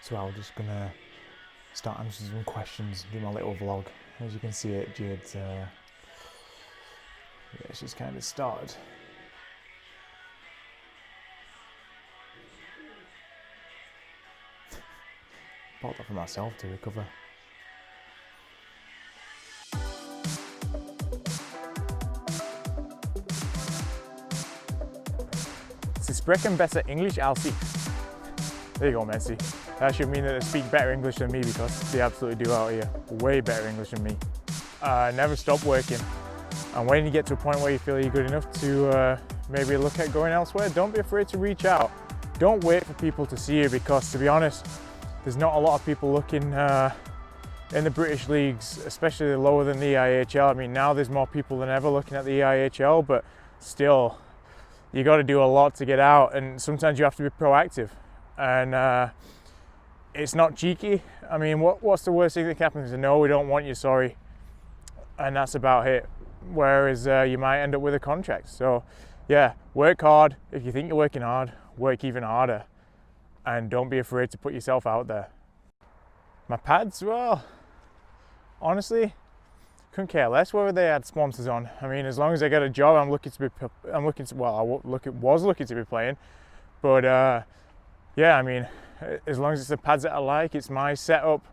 So I'm just gonna start answering some questions, do my little vlog. As you can see it, Jade's, she's kind of started. Bought that for myself to recover. Sie sprechen besser English als ich. There you go, Messi. That should mean that they speak better English than me, because they absolutely do out here. Way better English than me. Never stop working. And when you get to a point where you feel you're good enough to maybe look at going elsewhere, don't be afraid to reach out. Don't wait for people to see you, because to be honest, there's not a lot of people looking in the British leagues, especially lower than the IHL. I mean, now there's more people than ever looking at the IHL, but still, you got to do a lot to get out, and sometimes you have to be proactive. And it's not cheeky. I mean, what's the worst thing that happens? No, we don't want you, sorry. And that's about it. Whereas you might end up with a contract. So yeah, work hard. If you think you're working hard, work even harder. And don't be afraid to put yourself out there. My pads, well, honestly, couldn't care less whether they had sponsors on. I mean, as long as I get a job, I was looking to be playing. But yeah, I mean, as long as it's the pads that I like, it's my setup,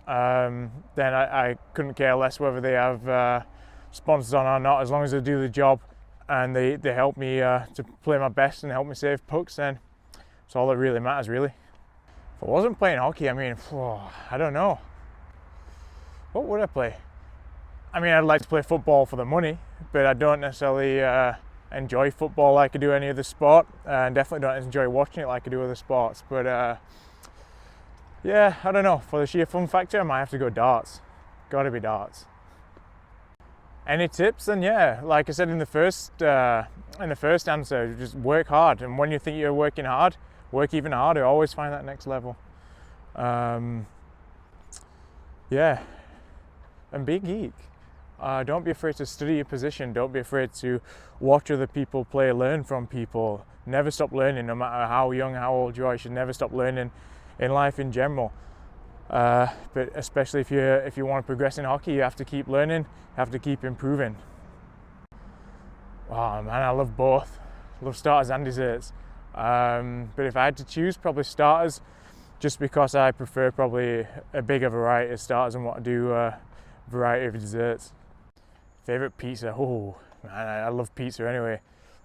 then I couldn't care less whether they have sponsors on or not. As long as they do the job and they help me to play my best and help me save pucks, then that's all that really matters, really. If I wasn't playing hockey, I mean, I don't know. What would I play? I mean, I'd like to play football for the money, but I don't necessarily enjoy football like I do any other sport, and definitely don't enjoy watching it like I do other sports. But yeah, I don't know. For the sheer fun factor, I might have to go darts. Gotta be darts. Any tips? Then yeah, like I said in the first answer, just work hard. And when you think you're working hard, work even harder. Always find that next level. Yeah, and be a geek. Don't be afraid to study your position. Don't be afraid to watch other people play, learn from people. Never stop learning, no matter how young, how old you are. You should never stop learning in life in general. But especially if you want to progress in hockey, you have to keep learning, you have to keep improving. Oh man, I love both. I love starters and desserts. But if I had to choose, probably starters, just because I prefer probably a bigger variety of starters and what I do variety of desserts. Favorite pizza? Oh man, I love pizza anyway,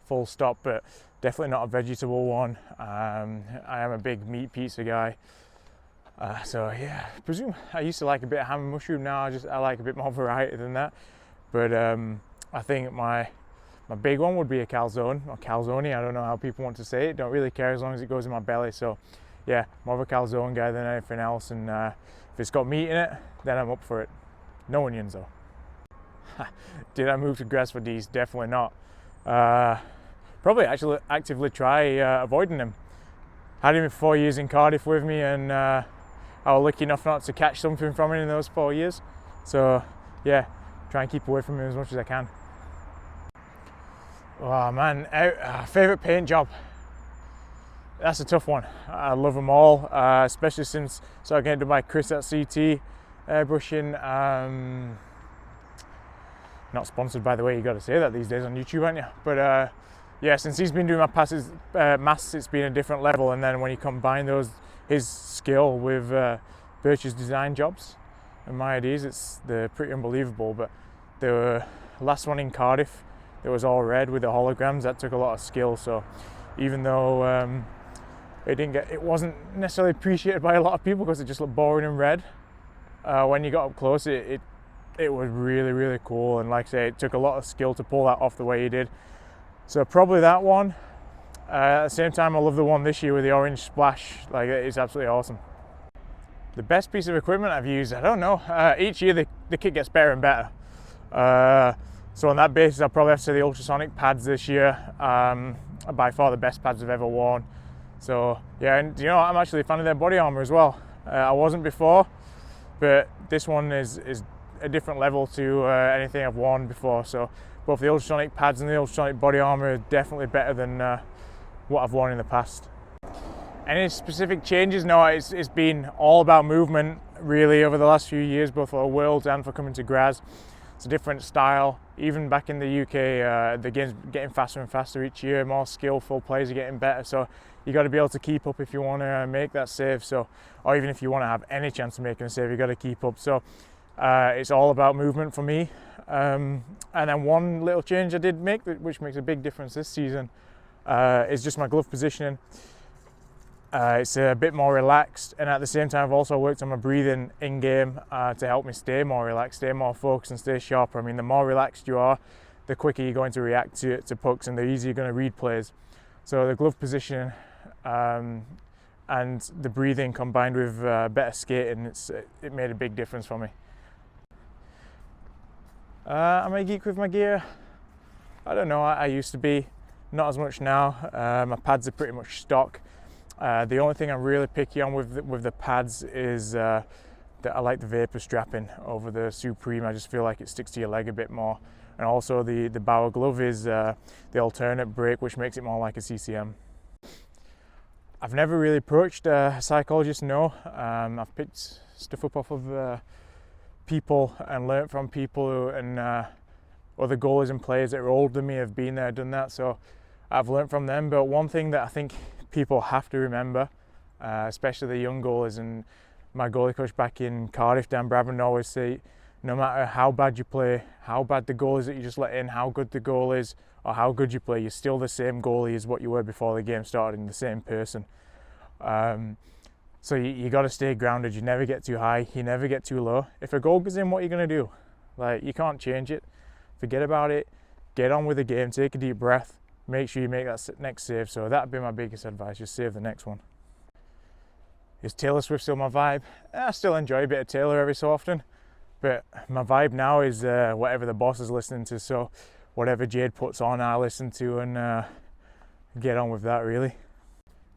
full stop, but definitely not a vegetable one. I am a big meat pizza guy. So yeah, I presume I used to like a bit of ham and mushroom. Now I like a bit more variety than that. But I think my big one would be a calzone, or calzone. I don't know how people want to say it. Don't really care as long as it goes in my belly. So yeah, more of a calzone guy than anything else. And if it's got meat in it, then I'm up for it. No onions though. Did I move to Graz for these? Definitely not. Probably actually actively try avoiding them. Had him for 4 years in Cardiff with me, and I was lucky enough not to catch something from him in those 4 years. So yeah, try and keep away from him as much as I can. Oh man, favourite paint job? That's a tough one. I love them all, especially since started getting done by Chris at CT airbrushing. Not sponsored, by the way. You got to say that these days on YouTube, aren't you? But yeah, since he's been doing my masks, it's been a different level. And then when you combine his skill with Birch's design jobs and my ideas, they're pretty unbelievable. But the last one in Cardiff, it was all red with the holograms. That took a lot of skill. So even though it wasn't necessarily appreciated by a lot of people because it just looked boring and red, when you got up close, it was really, really cool. And like I say, it took a lot of skill to pull that off the way he did. So probably that one. At the same time, I love the one this year with the orange splash. Like, it's absolutely awesome. The best piece of equipment I've used, I don't know. Each year the kit gets better and better. So on that basis, I'll probably have to say the ultrasonic pads this year are by far the best pads I've ever worn. So yeah, and you know, I'm actually a fan of their body armor as well. I wasn't before, but this one is a different level to anything I've worn before. So both the ultrasonic pads and the ultrasonic body armor are definitely better than what I've worn in the past. Any specific changes? No, it's been all about movement really over the last few years, both for Worlds and for coming to Graz. It's a different style. Even back in the UK, the game's getting faster and faster each year. More skillful players are getting better, so you got to be able to keep up if you want to make that save. So, or even if you want to have any chance of making a save, you got to keep up. So it's all about movement for me. And then one little change I did make, which makes a big difference this season, is just my glove positioning. It's a bit more relaxed, and at the same time I've also worked on my breathing in game to help me stay more relaxed, stay more focused and stay sharper. I mean, the more relaxed you are, the quicker you're going to react to pucks and the easier you're going to read plays. So the glove positioning and the breathing combined with better skating, it made a big difference for me. Am I a geek with my gear? I don't know, I used to be, not as much now. My pads are pretty much stock. The only thing I'm really picky on with the pads is that I like the vapor strapping over the Supreme. I just feel like it sticks to your leg a bit more. And also the Bauer glove is the alternate break, which makes it more like a CCM. I've never really approached a psychologist, no. I've picked stuff up off of people and learnt from people and other goalies and players that are older than me have been there, done that. So I've learnt from them. But one thing that I think people have to remember, especially the young goalies, and my goalie coach back in Cardiff, Dan Brabham, always say, no matter how bad you play, how bad the goal is that you just let in, how good the goal is, or how good you play, you're still the same goalie as what you were before the game started, and the same person. So you got to stay grounded. You never get too high, you never get too low. If a goal goes in, what are you going to do? Like, you can't change it. Forget about it. Get on with the game. Take a deep breath. Make sure you make that next save. So that'd be my biggest advice, just save the next one. Is Taylor Swift still my vibe? I still enjoy a bit of Taylor every so often, but my vibe now is whatever the boss is listening to. So whatever Jade puts on, I listen to and get on with that, really.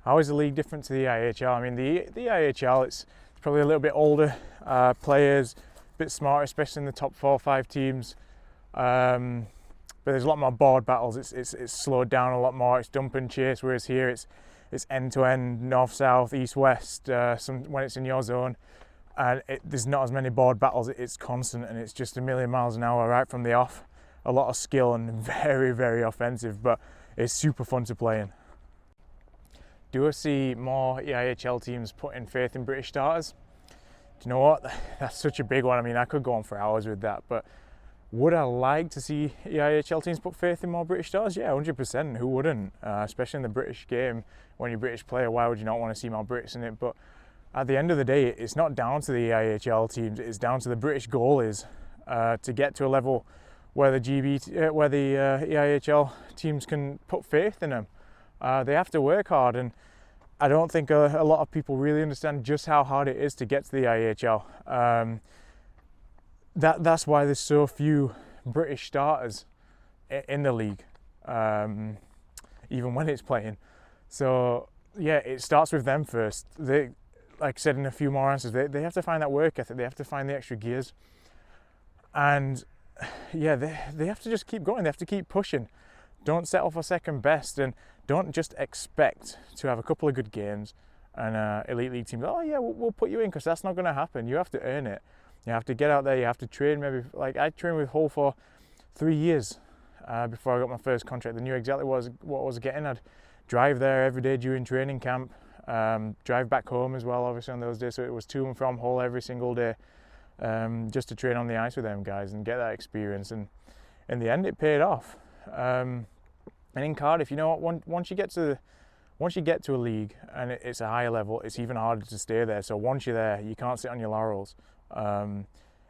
How is the league different to the IHL? I mean, the IHL, it's probably a little bit older players, a bit smarter, especially in the top 4 or 5 teams. But there's a lot more board battles. It's slowed down a lot more. It's dump and chase, whereas here it's end to end, north south, east west. When it's in your zone, and there's not as many board battles. It's constant and it's just a million miles an hour right from the off. A lot of skill and very, very offensive, but it's super fun to play in. Do I see more EIHL teams putting faith in British starters? Do you know what? That's such a big one. I mean, I could go on for hours with that, but would I like to see EIHL teams put faith in more British stars? Yeah, 100%. Who wouldn't? Especially in the British game, when you're a British player, why would you not want to see more Brits in it? But at the end of the day, it's not down to the EIHL teams. It's down to the British goalies to get to a level where the EIHL teams can put faith in them. They have to work hard, and I don't think a lot of people really understand just how hard it is to get to the IHL. That's why there's so few British starters in the league, even when it's playing. So yeah, it starts with them first. They, like I said in a few more answers, they have to find that work ethic. They have to find the extra gears, and yeah, they have to just keep going. They have to keep pushing. Don't settle for second best, and don't just expect to have a couple of good games and elite league teams, oh yeah, we'll put you in, because that's not going to happen. You have to earn it. You have to get out there, you have to train. Maybe, like, I trained with Hull for 3 years before I got my first contract. I knew exactly what I was getting. I'd drive there every day during training camp, drive back home as well, obviously, on those days. So it was to and from Hull every single day, just to train on the ice with them guys and get that experience. And in the end, it paid off. And in Cardiff, you know what, once you get to a league and it's a higher level, it's even harder to stay there. So once you're there, you can't sit on your laurels.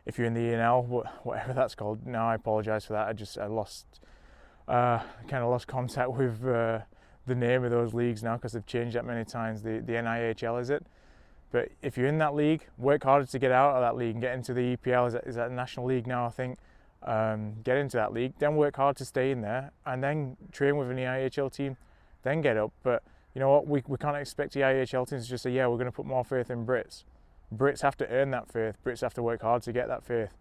If you're in the ENL, whatever that's called now, I apologise for that. I lost contact with the name of those leagues now, because they've changed that many times. The NIHL is it? But if you're in that league, work harder to get out of that league and get into the EPL. Is that a national league now, I think? Get into that league, then work hard to stay in there, and then train with an EIHL team, then get up. But you know what? We can't expect the EIHL teams to just say, yeah, we're going to put more faith in Brits. Brits have to earn that faith. Brits have to work hard to get that faith.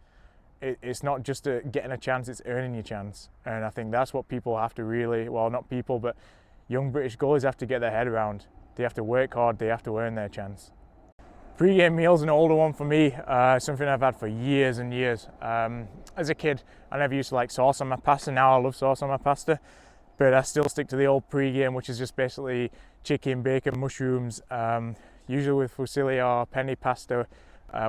It's not just getting a chance, it's earning your chance. And I think that's what people have to really, well, not people, but young British goalies have to get their head around. They have to work hard, they have to earn their chance. Pre-game meal's an older one for me, something I've had for years and years. As a kid, I never used to like sauce on my pasta. Now I love sauce on my pasta, but I still stick to the old pre-game, which is just basically chicken, bacon, mushrooms, usually with fusilli or penny pasta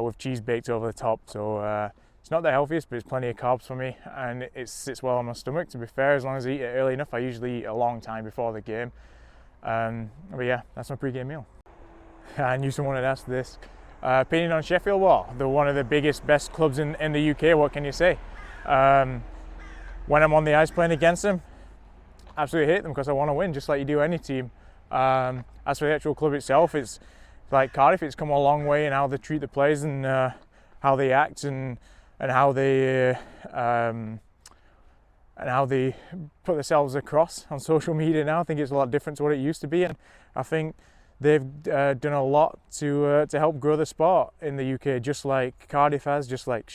with cheese baked over the top. So it's not the healthiest, but it's plenty of carbs for me, and it sits well on my stomach. To be fair, as long as I eat it early enough, I usually eat a long time before the game. But yeah, that's my pre-game meal. I knew someone had asked this. Opinion on Sheffield? Well, they're one of the biggest, best clubs in the UK. What can you say? When I'm on the ice playing against them, absolutely hate them because I want to win, just like you do any team. As for the actual club itself, it's like Cardiff. It's come a long way in how they treat the players and how they act and how they put themselves across on social media now. I think it's a lot different to what it used to be, and I think they've done a lot to help grow the sport in the UK, just like Cardiff has, just like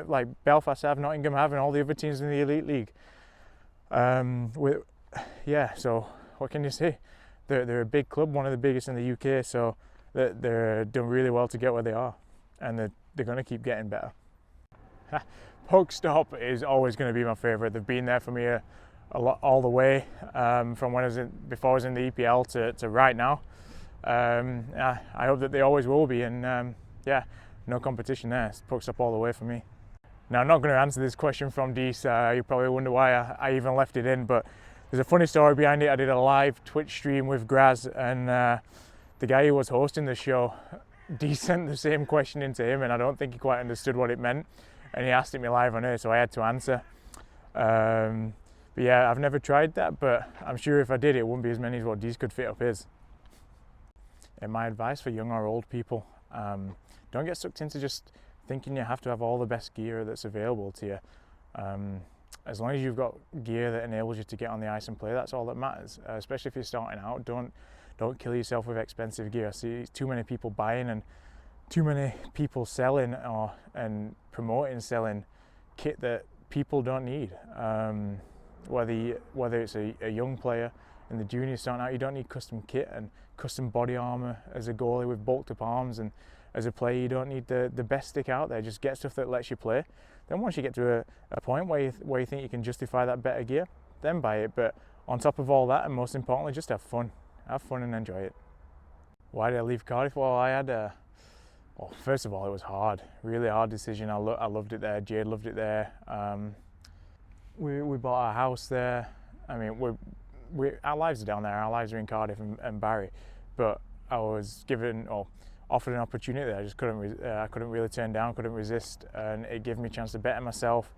like Belfast have, Nottingham have, and all the other teams in the Elite League. So what can you say? They're a big club, one of the biggest in the UK, so they're doing really well to get where they are, and they're going to keep getting better. Pokestop is always going to be my favourite. They've been there for me a lot all the way, from when before I was in the EPL to right now. I hope that they always will be, and no competition there. It's Pokestop all the way for me. Now, I'm not going to answer this question from Dees. You probably wonder why I even left it in, but there's a funny story behind it. I did a live Twitch stream with Graz, and the guy who was hosting the show, Dees sent the same question into him, and I don't think he quite understood what it meant, and he asked it me live on air, so I had to answer. But yeah, I've never tried that, but I'm sure if I did, it wouldn't be as many as what Dees could fit up his. And my advice for young or old people, don't get sucked into just thinking you have to have all the best gear that's available to you. As long as you've got gear that enables you to get on the ice and play, that's all that matters. Especially if you're starting out, don't kill yourself with expensive gear. I see too many people buying and too many people selling and promoting selling kit that people don't need. Whether it's a young player in the juniors starting out, you don't need custom kit and custom body armour as a goalie with bulked up arms, and as a player you don't need the best stick out there. Just get stuff that lets you play. Then once you get to a point where you think you can justify that better gear, then buy it. But on top of all that, and most importantly, just have fun and enjoy it. Why did I leave Cardiff? Well, I had first of all, it was hard, really hard decision. I loved it there. Jade loved it there. We bought our house there. I mean, our lives are down there. Our lives are in Cardiff and Barry, but I was given or offered an opportunity that I just couldn't really turn down, couldn't resist, and it gave me a chance to better myself,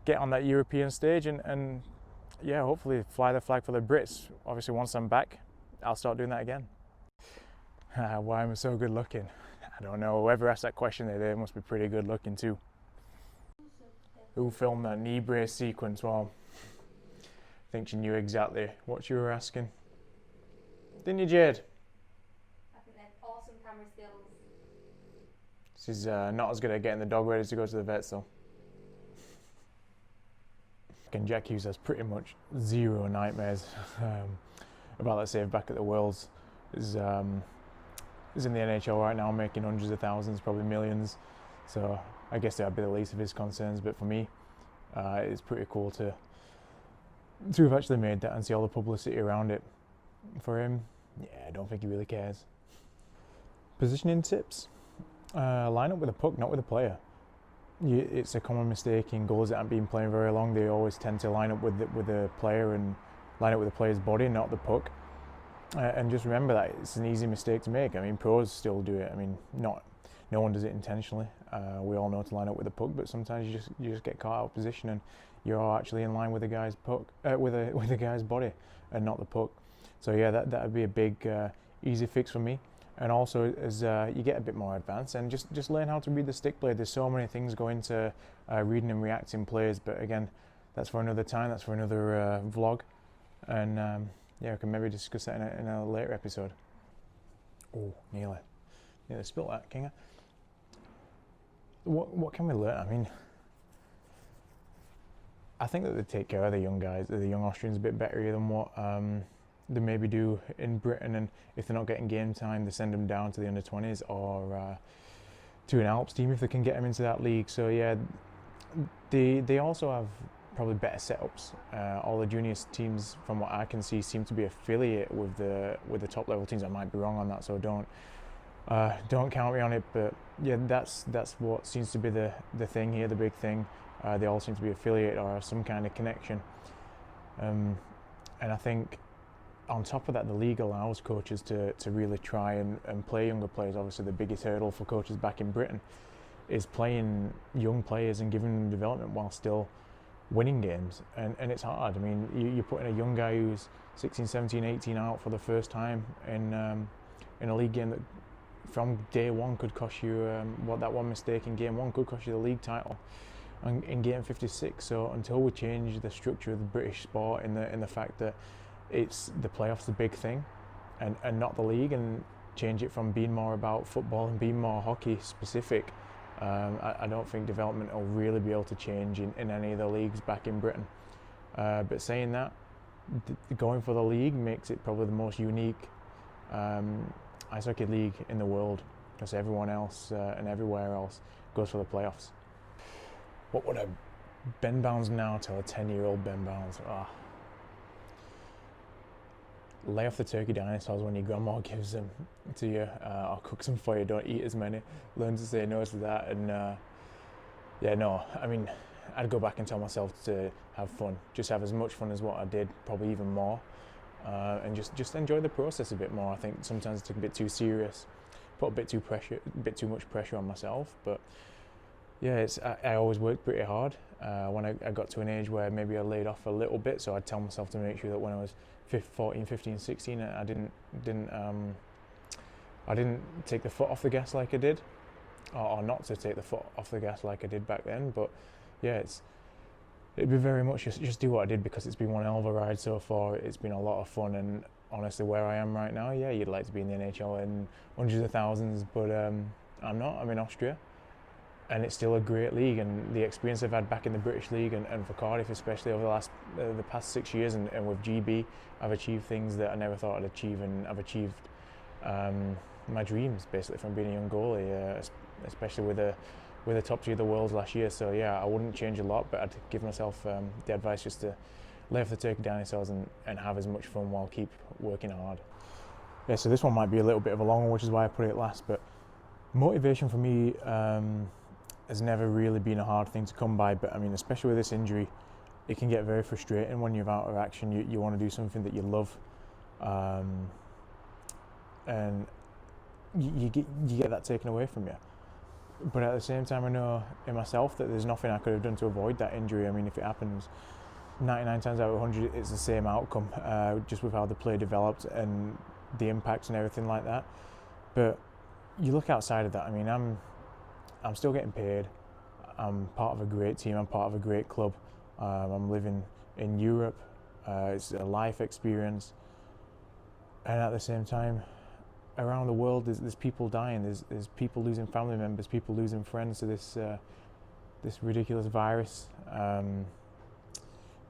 get on that European stage, and yeah, hopefully fly the flag for the Brits. Obviously, once I'm back, I'll start doing that again. Why am I so good looking? I don't know. Whoever asked that question, they must be pretty good looking too. Who filmed that knee brace sequence? Well, I think she knew exactly what you were asking. Didn't you, Jade? I think they have awesome camera skills. She's not as good at getting the dog ready to go to the vet, so. And Jack Hughes has pretty much zero nightmares about that save back at the Worlds. He's in the NHL right now, making hundreds of thousands, probably millions. So I guess that would be the least of his concerns. But for me, it's pretty cool to have actually made that and see all the publicity around it. For him, yeah, I don't think he really cares. Positioning tips: line up with a puck, not with a player. It's a common mistake in goals that haven't been playing very long. They always tend to line up with the player and line up with the player's body, not the puck. And just remember that it's an easy mistake to make. I mean, pros still do it. I mean, no one does it intentionally. We all know to line up with the puck, but sometimes you just get caught out of position and you're actually in line with the guy's puck, with the guy's body, and not the puck. So yeah, that would be a big easy fix for me. And also, as you get a bit more advanced, and just learn how to read the stick blade. There's so many things go into reading and reacting plays, but again, that's for another time. That's for another vlog, and yeah, we can maybe discuss that in a later episode. Oh, nearly spilt that, Kinga. What can we learn? I mean, I think that they take care of the young guys, the young Austrians, a bit better than what they maybe do in Britain, and if they're not getting game time, they send them down to the under-20s or to an Alps team if they can get them into that league. So yeah, they also have probably better setups. All the juniors teams, from what I can see, seem to be affiliate with the top level teams. I might be wrong on that, so don't count me on it. But yeah, that's what seems to be the thing here, the big thing. They all seem to be affiliate or have some kind of connection. And I think on top of that, the league allows coaches to really try and play younger players. Obviously, the biggest hurdle for coaches back in Britain is playing young players and giving them development while still winning games. And it's hard. I mean, you're putting a young guy who's 16, 17, 18 out for the first time in a league game that from day one could cost you what that one mistake in game one could cost you the league title in game 56. So until we change the structure of the British sport in the fact that it's the playoffs the big thing and not the league, and change it from being more about football and being more hockey specific, I don't think development will really be able to change in any of the leagues back in Britain. But saying that, going for the league makes it probably the most unique ice hockey league in the world, because everyone else and everywhere else goes for the playoffs. What would a Ben Bounds now tell a 10-year-old Ben Bounds? Lay off the turkey dinosaurs when your grandma gives them to you, or cooks them for you. Don't eat as many. Learn to say no to that. And I mean, I'd go back and tell myself to have fun. Just have as much fun as what I did, probably even more. And just enjoy the process a bit more. I think sometimes I take a bit too serious, put a bit too much pressure on myself. But yeah, I always worked pretty hard. When I got to an age where maybe I laid off a little bit, so I'd tell myself to make sure that when I was 14, 15, 16, I didn't take the foot off the gas like I did, or not to take the foot off the gas like I did back then. But yeah, it'd be very much just do what I did, because it's been one hell of a ride so far. It's been a lot of fun, and honestly, where I am right now, yeah, you'd like to be in the NHL in hundreds of thousands, but I'm not. I'm in Austria, and it's still a great league, and the experience I've had back in the British League and for Cardiff especially over the past 6 years, and with GB, I've achieved things that I never thought I'd achieve, and I've achieved my dreams basically from being a young goalie, especially with the top two of the world last year. So yeah, I wouldn't change a lot, but I'd give myself the advice just to lay off the turkey dinosaurs and have as much fun while keep working hard. Yeah, so this one might be a little bit of a long one, which is why I put it last, but motivation for me has never really been a hard thing to come by. But I mean, especially with this injury, it can get very frustrating when you're out of action. You want to do something that you love, and you get that taken away from you. But at the same time, I know in myself that there's nothing I could have done to avoid that injury. I mean, if it happens 99 times out of 100, it's the same outcome, just with how the play developed and the impacts and everything like that. But you look outside of that, I mean, I'm still getting paid. I'm part of a great team. I'm part of a great club. I'm living in Europe. It's a life experience. And at the same time, around the world, there's people dying. There's people losing family members, people losing friends to this ridiculous virus, and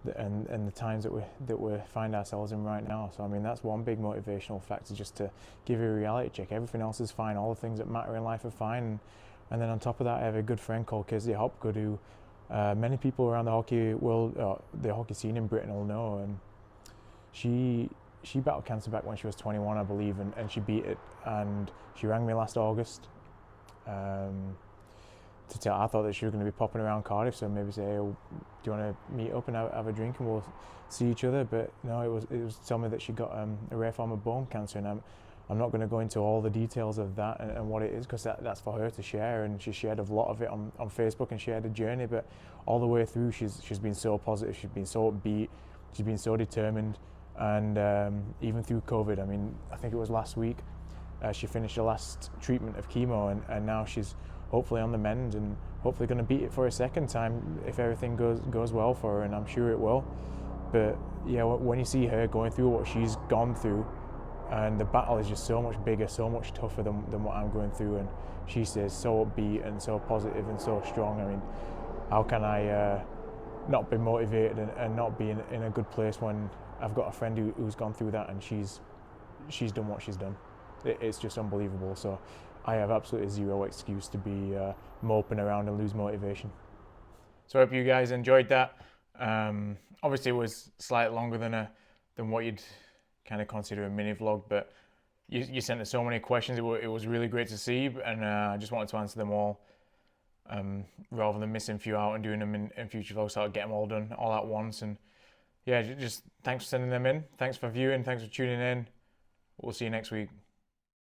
the times that we find ourselves in right now. So I mean, that's one big motivational factor, just to give you a reality check. Everything else is fine. All the things that matter in life are fine. And then on top of that, I have a good friend called Kizzy Hopgood, who many people around the hockey world, the hockey scene in Britain will know. And she battled cancer back when she was 21, I believe, and she beat it. And she rang me last August to tell. I thought that she was going to be popping around Cardiff, so maybe say, hey, do you want to meet up and have a drink and we'll see each other? But no, it was to tell me that she got a rare form of bone cancer, and I'm not going to go into all the details of that and what it is, because that's for her to share, and she shared a lot of it on Facebook and shared a journey. But all the way through, she's been so positive, she's been so upbeat, she's been so determined. And even through COVID, I mean, I think it was last week, she finished the last treatment of chemo, and now she's hopefully on the mend and hopefully going to beat it for a second time if everything goes well for her, and I'm sure it will. But yeah, when you see her going through what she's gone through, and the battle is just so much bigger, so much tougher than what I'm going through, and she stays so upbeat and so positive and so strong. I mean, how can I not be motivated and not be in a good place when I've got a friend who's gone through that, and she's done what she's done. It's just unbelievable. So I have absolutely zero excuse to be moping around and lose motivation. So I hope you guys enjoyed that. Obviously, it was slightly longer than what you'd kind of consider a mini vlog, but you sent us so many questions. It was really great to see, and I just wanted to answer them all. Rather than missing a few out and doing them in future vlogs, so I'll get them all done all at once. And yeah, just thanks for sending them in. Thanks for viewing. Thanks for tuning in. We'll see you next week.